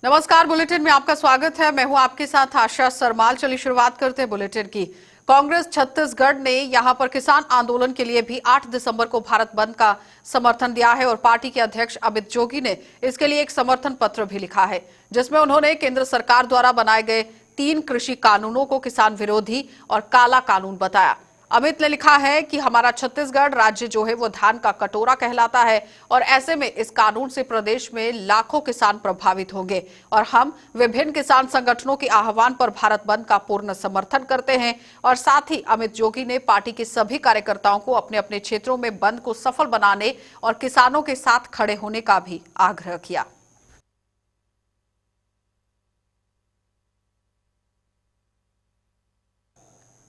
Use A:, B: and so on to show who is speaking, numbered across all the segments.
A: नमस्कार, बुलेटिन में आपका स्वागत है। मैं हूं आपके साथ आशा सरमाल। चलिए शुरुआत करते हैं बुलेटिन की। कांग्रेस छत्तीसगढ़ ने यहां पर किसान आंदोलन के लिए भी 8 दिसंबर को भारत बंद का समर्थन दिया है और पार्टी के अध्यक्ष अमित जोगी ने इसके लिए एक समर्थन पत्र भी लिखा है, जिसमें उन्होंने केंद्र सरकार द्वारा बनाए गए 3 कृषि कानूनों को किसान विरोधी और काला कानून बताया। अमित ने लिखा है कि हमारा छत्तीसगढ़ राज्य जो है वो धान का कटोरा कहलाता है और ऐसे में इस कानून से प्रदेश में लाखों किसान प्रभावित होंगे और हम विभिन्न किसान संगठनों के आह्वान पर भारत बंद का पूर्ण समर्थन करते हैं। और साथ ही अमित जोगी ने पार्टी के सभी कार्यकर्ताओं को अपने अपने क्षेत्रों में बंद को सफल बनाने और किसानों के साथ खड़े होने का भी आग्रह किया।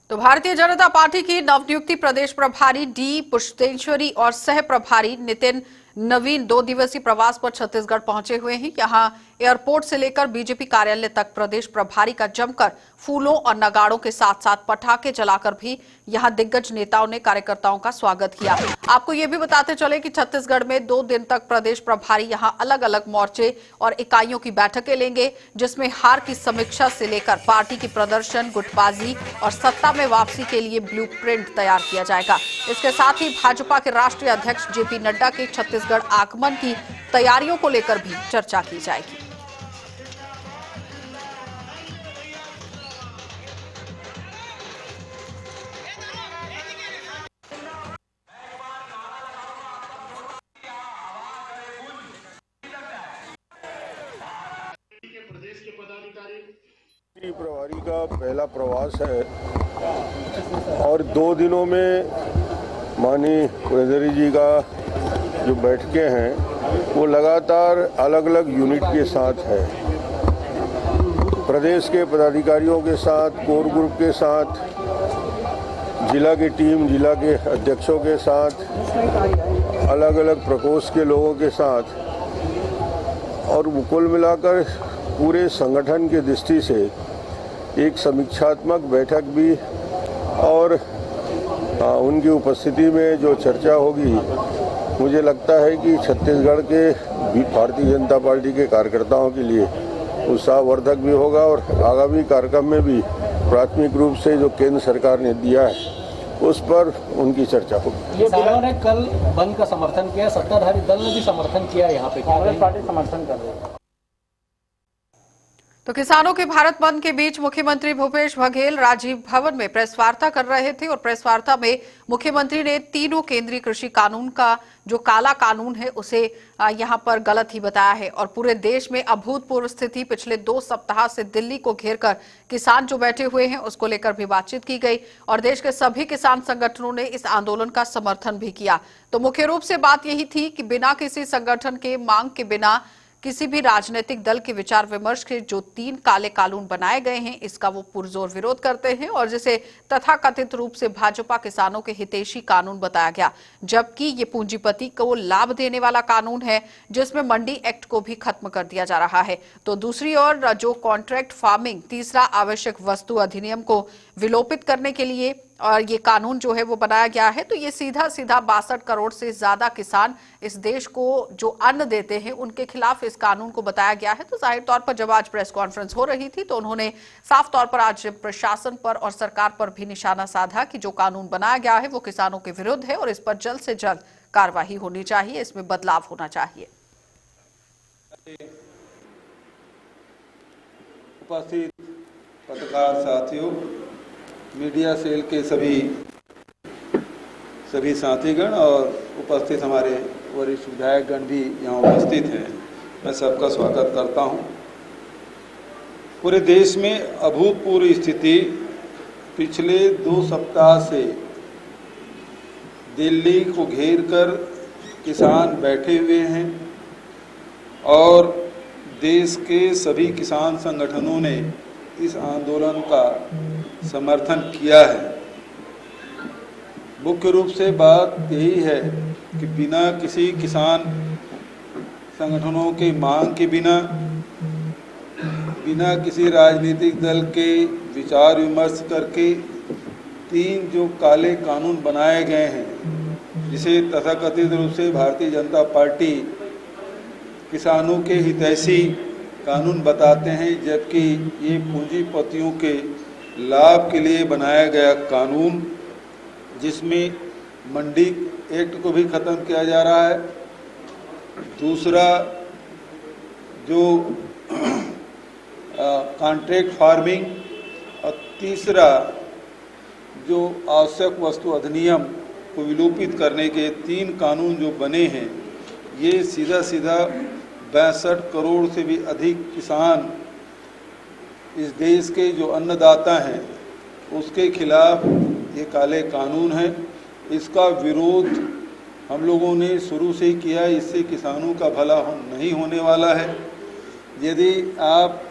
A: तो भारतीय जनता पार्टी की नवनियुक्ति प्रदेश प्रभारी डी पुष्पेश्वरी और सह प्रभारी नितिन नवीन 2 दिवसीय प्रवास पर छत्तीसगढ़ पहुंचे हुए हैं। यहां एयरपोर्ट से लेकर बीजेपी कार्यालय तक प्रदेश प्रभारी का जमकर फूलों और नगाड़ों के साथ साथ पटाखे जलाकर भी यहां दिग्गज नेताओं ने कार्यकर्ताओं का स्वागत किया। आपको ये भी बताते चले कि छत्तीसगढ़ में 2 दिन तक प्रदेश प्रभारी यहां अलग अलग मोर्चे और इकाइयों की बैठकें लेंगे, जिसमें हार की समीक्षा से लेकर पार्टी की प्रदर्शन, गुटबाजी और सत्ता में वापसी के लिए ब्लूप्रिंट तैयार किया जाएगा। इसके साथ ही भाजपा के राष्ट्रीय अध्यक्ष जेपी नड्डा के छत्तीसगढ़ आगमन की तैयारियों को लेकर भी चर्चा की जाएगी।
B: प्रभारी का पहला प्रवास है और 2 दिनों में माननीय केजरी जी का जो बैठकें हैं वो लगातार अलग अलग यूनिट के साथ है। प्रदेश के पदाधिकारियों के साथ, कोर ग्रुप के साथ, जिला की टीम, जिला के अध्यक्षों के साथ, अलग अलग प्रकोष्ठ के लोगों के साथ और कुल मिलाकर पूरे संगठन की दृष्टि से एक समीक्षात्मक बैठक भी और उनकी उपस्थिति में जो चर्चा होगी, मुझे लगता है कि छत्तीसगढ़ के भारतीय जनता पार्टी के कार्यकर्ताओं के लिए उत्साहवर्धक भी होगा और आगामी कार्यक्रम में भी प्राथमिक रूप से जो केंद्र सरकार ने दिया है उस पर उनकी चर्चा होगी।
C: किसानों ने कल बंद का समर्थन किया, सत्ताधारी दल ने भी समर्थन किया, यहाँ पे कांग्रेस पार्टी समर्थन कर रही है।
A: तो किसानों के भारत बंद के बीच मुख्यमंत्री भूपेश बघेल राजीव भवन में प्रेस वार्ता कर रहे थे और प्रेस वार्ता में मुख्यमंत्री ने तीनों केंद्रीय कृषि कानून का जो काला कानून है उसे यहां पर गलत ही बताया है और पूरे देश में अभूतपूर्व स्थिति पिछले 2 सप्ताह से दिल्ली को घेरकर किसान जो बैठे हुए हैं उसको लेकर भी बातचीत की गई और देश के सभी किसान संगठनों ने इस आंदोलन का समर्थन भी किया। तो मुख्य रूप से बात यही थी कि बिना किसी संगठन के मांग के बिना किसी भी राजनीतिक दल के विचार विमर्श के जो 3 काले कानून बनाए गए हैं इसका वो पुरजोर विरोध करते हैं और जिसे तथाकथित रूप से भाजपा किसानों के हितैषी कानून बताया गया, जबकि ये पूंजीपति को लाभ देने वाला कानून है जिसमें मंडी एक्ट को भी खत्म कर दिया जा रहा है। तो दूसरी ओर जो कॉन्ट्रैक्ट फार्मिंग, तीसरा आवश्यक वस्तु अधिनियम को विलोपित करने के लिए और ये कानून जो है वो बनाया गया है। तो ये सीधा 62 करोड़ से ज्यादा किसान इस देश को जो अन्न देते हैं उनके खिलाफ इस कानून को बताया गया है। तो जाहिर तौर पर जब आज प्रेस कॉन्फ्रेंस हो रही थी तो उन्होंने साफ तौर पर आज प्रशासन पर और सरकार पर भी निशाना साधा कि जो कानून बनाया गया है वो किसानों के विरुद्ध है और इस पर जल्द से जल्द कार्रवाई होनी चाहिए, इसमें बदलाव होना चाहिए।
D: उपस्थित पत्रकार साथियों, मीडिया सेल के सभी साथीगण और उपस्थित हमारे वरिष्ठ विधायकगण भी यहाँ उपस्थित हैं, मैं सबका स्वागत करता हूँ। पूरे देश में अभूतपूर्व स्थिति पिछले 2 सप्ताह से दिल्ली को घेर कर किसान बैठे हुए हैं और देश के सभी किसान संगठनों ने इस आंदोलन का समर्थन किया है। मुख्य रूप से बात यही है कि बिना किसी किसान संगठनों के मांग के बिना किसी राजनीतिक दल के विचार विमर्श करके 3 जो काले कानून बनाए गए हैं, जिसे तथाकथित रूप से भारतीय जनता पार्टी किसानों के हितैषी कानून बताते हैं, जबकि ये पूंजीपतियों के लाभ के लिए बनाया गया कानून, जिसमें मंडी एक्ट को भी ख़त्म किया जा रहा है। दूसरा, जो कॉन्ट्रैक्ट फार्मिंग, और तीसरा जो आवश्यक वस्तु अधिनियम को विलोपित करने के 3 कानून जो बने हैं, ये सीधा 62 करोड़ से भी अधिक किसान इस देश के जो अन्नदाता हैं उसके खिलाफ ये काले कानून हैं। इसका विरोध हम लोगों ने शुरू से ही किया। इससे किसानों का भला नहीं होने वाला है। यदि आप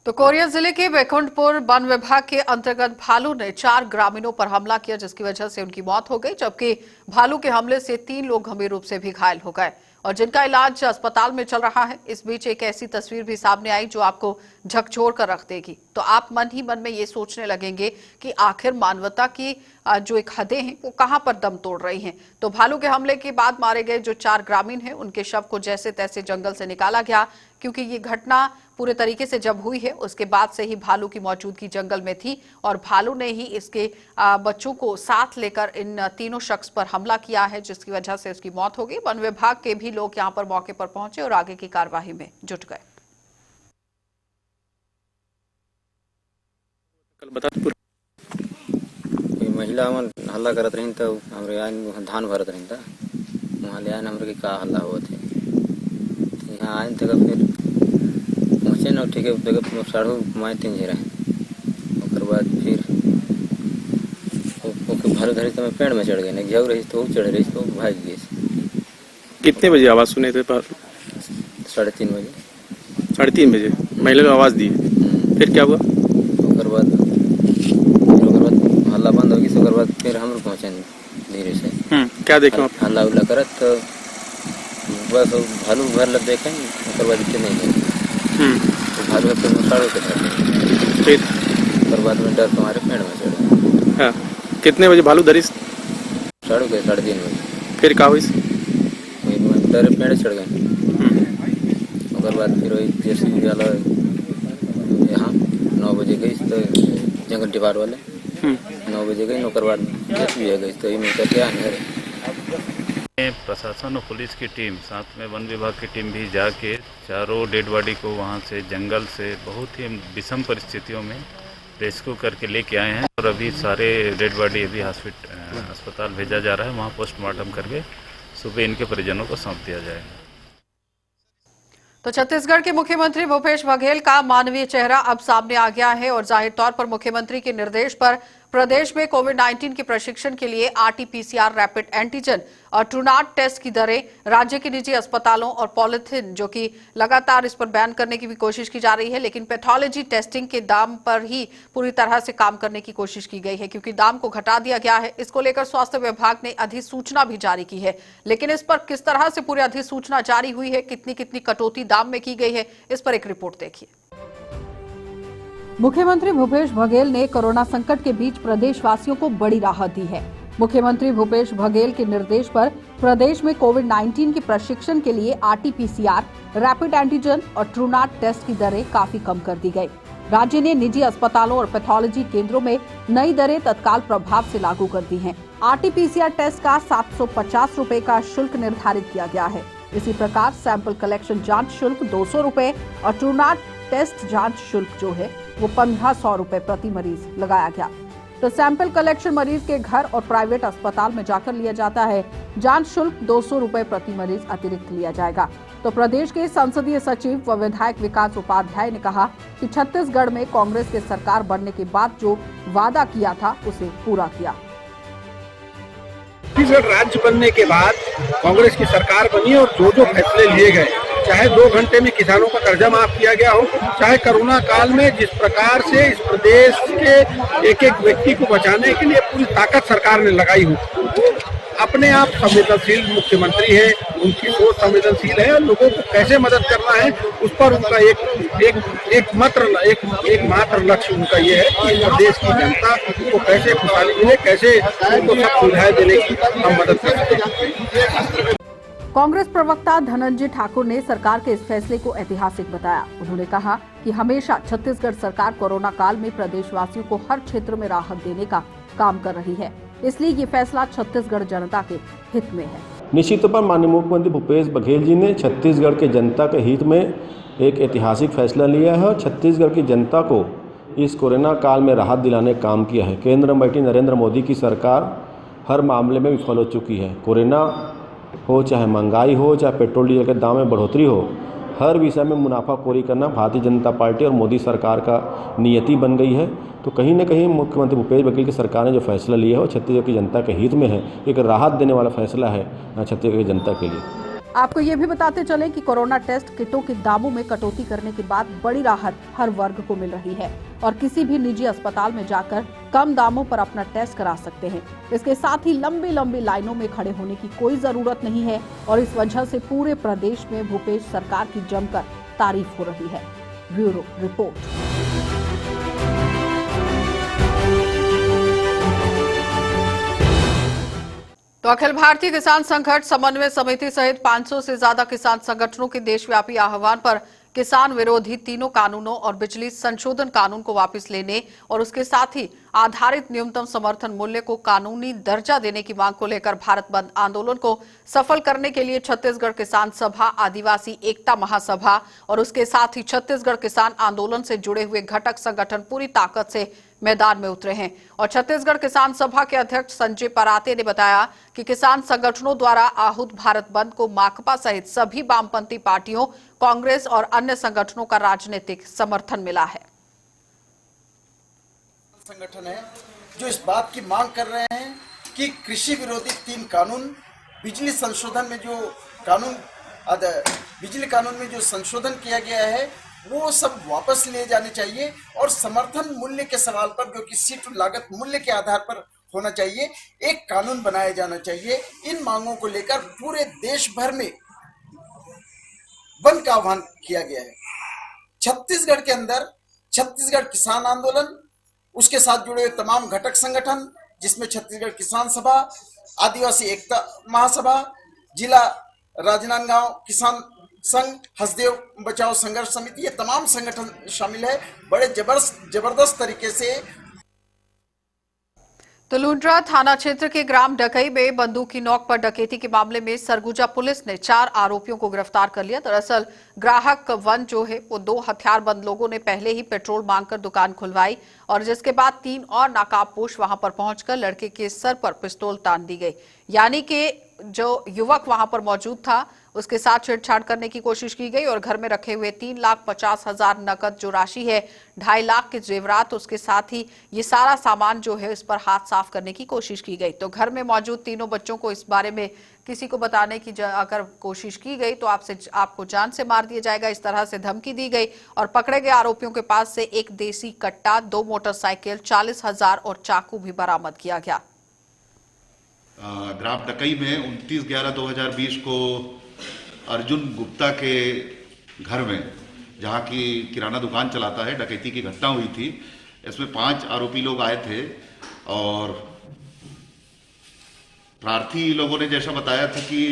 A: तो कोरिया जिले के बैकुंठपुर वन विभाग के अंतर्गत भालू ने 4 ग्रामीणों पर हमला किया, जिसकी वजह से उनकी मौत हो गई, जबकि भालू के हमले से 3 लोग गंभीर रूप से भी घायल हो गए और जिनका इलाज अस्पताल में चल रहा है। इस बीच एक ऐसी तस्वीर भी सामने आई जो आपको झकझोर कर रख देगी। तो आप मन ही मन में ये सोचने लगेंगे कि आखिर मानवता की जो एक हदें हैं वो कहां पर दम तोड़ रही हैं। तो भालू के हमले के बाद मारे गए जो 4 ग्रामीण हैं, उनके शव को जैसे तैसे जंगल से निकाला गया, क्योंकि ये घटना पूरे तरीके से जब हुई है उसके बाद से ही भालू की मौजूदगी जंगल में थी और भालू ने ही इसके बच्चों को साथ लेकर इन तीनों शख्स पर हमला किया है, जिसकी वजह से उसकी मौत हो गई। वन विभाग के भी लोग यहां पर मौके पर पहुंचे और आगे की कार्यवाही में जुट गए।
E: महिला हमन हल्ला करत रही तो हमरे आइन धान भरत रही था, वहाँ ले आए हमरे के का हल्ला हुआ थे। यहाँ आए तक फिर पहुँचे न, ठीक है, जगह साढ़ू माए 3 रहे। और बाद फिर भालू धरी तो मैं पेड़ में चढ़ गए, नहीं घेव रही तो चढ़ रही तो भाग गई।
F: कितने बजे आवाज़ सुने थे?
E: 3:30 बजे।
F: 3:30 बजे महिला को आवाज़ दी, फिर क्या हुआ?
E: और बाद हल्ला बंद होगी, तो बाद फिर हम पहुँचे धीरे से।
F: क्या देखें आप?
E: हल्ला उल्ला करत तो बस भालू घर लग देखें, और बाद इतने नहीं गए। तो भालू अपने साड़ों के साथ
F: फिर
E: और बाद में डर तुम्हारे पेड़ में चढ़।
F: हाँ, कितने बजे भालू धरी?
E: साढ़ू के 3:30 बजे।
F: फिर क्या हुई?
E: डर पेड़ चढ़ गए। और बाद फिर वही जेसीबी वाला यहाँ 9 बजे गई तो जंगल डिपार्ट वाले 9 बजे गई, नौकर बाद जेसीबी आ गई तो ये मिलकर क्या है।
G: प्रशासन और पुलिस की टीम साथ में वन विभाग की टीम भी जाके चारों डेड बॉडी को वहां से जंगल से बहुत ही विषम परिस्थितियों में रेस्क्यू करके लेके आए हैं और अभी सारे डेड बॉडी अभी अस्पताल भेजा जा रहा है। वहां पोस्टमार्टम करके सुबह इनके परिजनों को सौंप दिया जाएगा।
A: तो छत्तीसगढ़ के मुख्यमंत्री भूपेश बघेल का मानवीय चेहरा अब सामने आ गया है और जाहिर तौर पर मुख्यमंत्री के निर्देश पर प्रदेश में कोविड-19 के प्रशिक्षण के लिए आरटी-पीसीआर, रैपिड एंटीजन और ट्रूनाट टेस्ट की दरें राज्य के निजी अस्पतालों और पॉलिथीन, जो कि लगातार इस पर बैन करने की भी कोशिश की जा रही है, लेकिन पैथोलॉजी टेस्टिंग के दाम पर ही पूरी तरह से काम करने की कोशिश की गई है, क्योंकि दाम को घटा दिया गया है। इसको लेकर स्वास्थ्य विभाग ने अधिसूचना भी जारी की है, लेकिन इस पर किस तरह से पूरी अधिसूचना जारी हुई है, कितनी कितनी कटौती दाम में की गई है, इस पर एक रिपोर्ट देखिए। मुख्यमंत्री भूपेश बघेल ने कोरोना संकट के बीच प्रदेशवासियों को बड़ी राहत दी है। मुख्यमंत्री भूपेश बघेल के निर्देश पर प्रदेश में कोविड-19 के प्रशिक्षण के लिए आरटी-पीसीआर, रैपिड एंटीजन और ट्रूनाट टेस्ट की दरें काफी कम कर दी गई। राज्य ने निजी अस्पतालों और पैथोलॉजी केंद्रों में नई दरें तत्काल प्रभाव से लागू कर दी हैं। आरटी-पीसीआर टेस्ट का 750 रुपए का शुल्क निर्धारित किया गया है। इसी प्रकार सैंपल कलेक्शन जांच शुल्क 200 रुपए और ट्रूनाट टेस्ट जांच शुल्क जो है वो 1500 रुपए प्रति मरीज लगाया गया। तो सैंपल कलेक्शन मरीज के घर और प्राइवेट अस्पताल में जाकर लिया जाता है। जांच शुल्क 200 रुपए प्रति मरीज अतिरिक्त लिया जाएगा। तो प्रदेश के संसदीय सचिव व विधायक विकास उपाध्याय ने कहा कि छत्तीसगढ़ में कांग्रेस के सरकार बनने के बाद जो वादा किया था उसे पूरा किया।
H: छत्तीसगढ़ राज्य बनने के बाद कांग्रेस की सरकार बनी और जो जो फैसले लिए गए, चाहे 2 घंटे में किसानों का कर्जा माफ किया गया हो, चाहे कोरोना काल में जिस प्रकार से इस प्रदेश के एक एक व्यक्ति को बचाने के लिए पूरी ताकत सरकार ने लगाई हो। अपने आप संवेदनशील मुख्यमंत्री है, उनकी सोच संवेदनशील है और लोगों को कैसे मदद करना है उस पर उनका एक मात्र लक्ष्य उनका ये है कि प्रदेश की जनता को कैसे खुशहाली मिले, कैसे उनको सब सुविधाएं देने की हम मदद कर सकें।
A: कांग्रेस प्रवक्ता धनंजय ठाकुर ने सरकार के इस फैसले को ऐतिहासिक बताया। उन्होंने कहा कि हमेशा छत्तीसगढ़ सरकार कोरोना काल में प्रदेशवासियों को हर क्षेत्र में राहत देने का काम कर रही है, इसलिए ये फैसला छत्तीसगढ़ जनता के हित में है।
I: निश्चित तौर पर माननीय मुख्यमंत्री भूपेश बघेल जी ने छत्तीसगढ़ के जनता के हित में एक ऐतिहासिक फैसला लिया है और छत्तीसगढ़ की जनता को इस कोरोना काल में राहत दिलाने का काम किया है। केंद्र में बैठी नरेंद्र मोदी की सरकार हर मामले में विफल हो चुकी है। कोरोना हो, चाहे महंगाई हो, चाहे पेट्रोल डीजल के दाम में बढ़ोतरी हो, हर विषय में मुनाफाखोरी करना भारतीय जनता पार्टी और मोदी सरकार का नियति बन गई है। तो कहीं न कहीं मुख्यमंत्री भूपेश बघेल की सरकार ने जो फैसला लिया है वो छत्तीसगढ़ की जनता के हित में है, एक राहत देने वाला फैसला है छत्तीसगढ़ की जनता के लिए।
A: आपको ये भी बताते चले कि कोरोना टेस्ट किटों के दामों में कटौती करने के बाद बड़ी राहत हर वर्ग को मिल रही है और किसी भी निजी अस्पताल में जाकर कम दामों पर अपना टेस्ट करा सकते हैं। इसके साथ ही लंबी लंबी लाइनों में खड़े होने की कोई जरूरत नहीं है और इस वजह से पूरे प्रदेश में भूपेश सरकार की जमकर तारीफ हो रही है। Bureau report. तो अखिल भारतीय किसान संघर्ष समन्वय समिति सहित 500 से ज्यादा किसान संगठनों के देशव्यापी आह्वान पर किसान विरोधी तीनों कानूनों और बिजली संशोधन कानून को वापस लेने और उसके साथ ही आधारित न्यूनतम समर्थन मूल्य को कानूनी दर्जा देने की मांग को लेकर भारत बंद आंदोलन को सफल करने के लिए छत्तीसगढ़ किसान सभा, आदिवासी एकता महासभा और उसके साथ ही छत्तीसगढ़ किसान आंदोलन से जुड़े हुए घटक संगठन पूरी ताकत से मैदान में उतरे हैं। और छत्तीसगढ़ किसान सभा के अध्यक्ष संजय पराते ने बताया कि किसान संगठनों द्वारा आहूत भारत बंद को माकपा सहित सभी वामपंथी पार्टियों, कांग्रेस और अन्य संगठनों का राजनीतिक समर्थन मिला है।
J: संगठन है जो इस बात की मांग कर रहे हैं कि कृषि विरोधी 3 कानून, बिजली संशोधन में जो कानून, बिजली कानून में जो संशोधन किया गया है वो सब वापस लिए जाने चाहिए और समर्थन मूल्य के सवाल पर, जो कि सीट लागत मूल्य के आधार पर होना चाहिए, एक कानून बनाया जाना चाहिए। इन मांगों को लेकर पूरे देश भर में बंद का आह्वान किया गया है। छत्तीसगढ़ के अंदर छत्तीसगढ़ किसान आंदोलन, उसके साथ जुड़े हुए तमाम घटक संगठन जिसमें छत्तीसगढ़ किसान सभा, आदिवासी एकता महासभा, जिला राजनांदगांव किसान संघ, हसदेव बचाओ संघर्ष समिति, ये तमाम संगठन शामिल है। बड़े जबरदस्त तरीके से
A: तो लुंड्रा थाना क्षेत्र के ग्राम डकई में बंदूक की नोक पर डकैती के मामले में सरगुजा पुलिस ने 4 आरोपियों को गिरफ्तार कर लिया। दरअसल ग्राहक वन जो है वो 2 हथियारबंद लोगों ने पहले ही पेट्रोल मांगकर दुकान खुलवाई और जिसके बाद 3 और नकाबपोश वहां पर पहुंचकर लड़के के सर पर पिस्तौल तान दी गई। यानी कि जो युवक वहां पर मौजूद था उसके साथ छेड़छाड़ करने की कोशिश की गई और घर में रखे हुए 3,50,000 नकद जो राशि है, 2.5 लाख के जेवरात, उसके साथ ही ये सारा सामान जो है इस पर हाथ साफ करने की कोशिश की गई। तो घर में मौजूद तीनों बच्चों को इस बारे में किसी को बताने की अगर कोशिश की गई तो आपको जान से मार दिया जाएगा, इस तरह से धमकी दी गई। और पकड़े गए आरोपियों के पास से 1 देसी कट्टा, 2 मोटरसाइकिल, 40,000 और चाकू भी बरामद किया गया।
K: ग्राम डकई में 29/11/2020 को अर्जुन गुप्ता के घर में, जहाँ की किराना दुकान चलाता है, डकैती की घटना हुई थी। इसमें 5 आरोपी लोग आए थे और प्रार्थी लोगों ने जैसा बताया था कि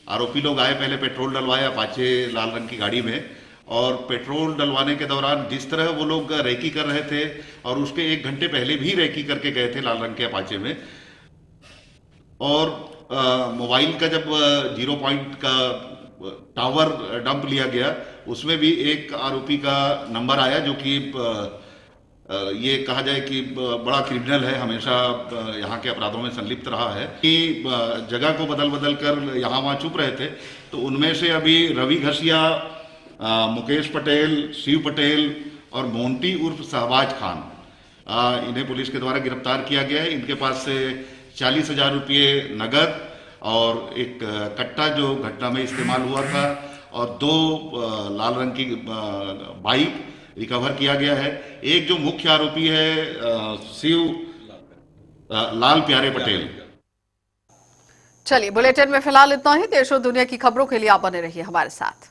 K: आरोपी लोग आए, पहले पेट्रोल डलवाया अपाचे लाल रंग की गाड़ी में, और पेट्रोल डलवाने के दौरान जिस तरह वो लोग रेकी कर रहे थे और उसके 1 घंटे पहले भी रेकी करके गए थे लाल रंग के अपाचे में, और मोबाइल का जब 0 पॉइंट का टावर डंप लिया गया उसमें भी एक आरोपी का नंबर आया जो कि ये कहा जाए कि बड़ा क्रिमिनल है, हमेशा यहाँ के अपराधों में संलिप्त रहा है, कि जगह को बदल बदल कर यहाँ वहाँ छुप रहे थे। तो उनमें से अभी रवि घसिया, मुकेश पटेल, शिव पटेल और मोंटी उर्फ शहबाज खान, इन्हें पुलिस के द्वारा गिरफ्तार किया गया है। इनके पास से 40,000 रुपये नगद और एक कट्टा जो घटना में इस्तेमाल हुआ था और 2 लाल रंग की बाइक रिकवर किया गया है। एक जो मुख्य आरोपी है शिव लाल प्यारे पटेल।
A: चलिए, बुलेटिन में फिलहाल इतना ही। देश और दुनिया की खबरों के लिए आप बने रहिए हमारे साथ।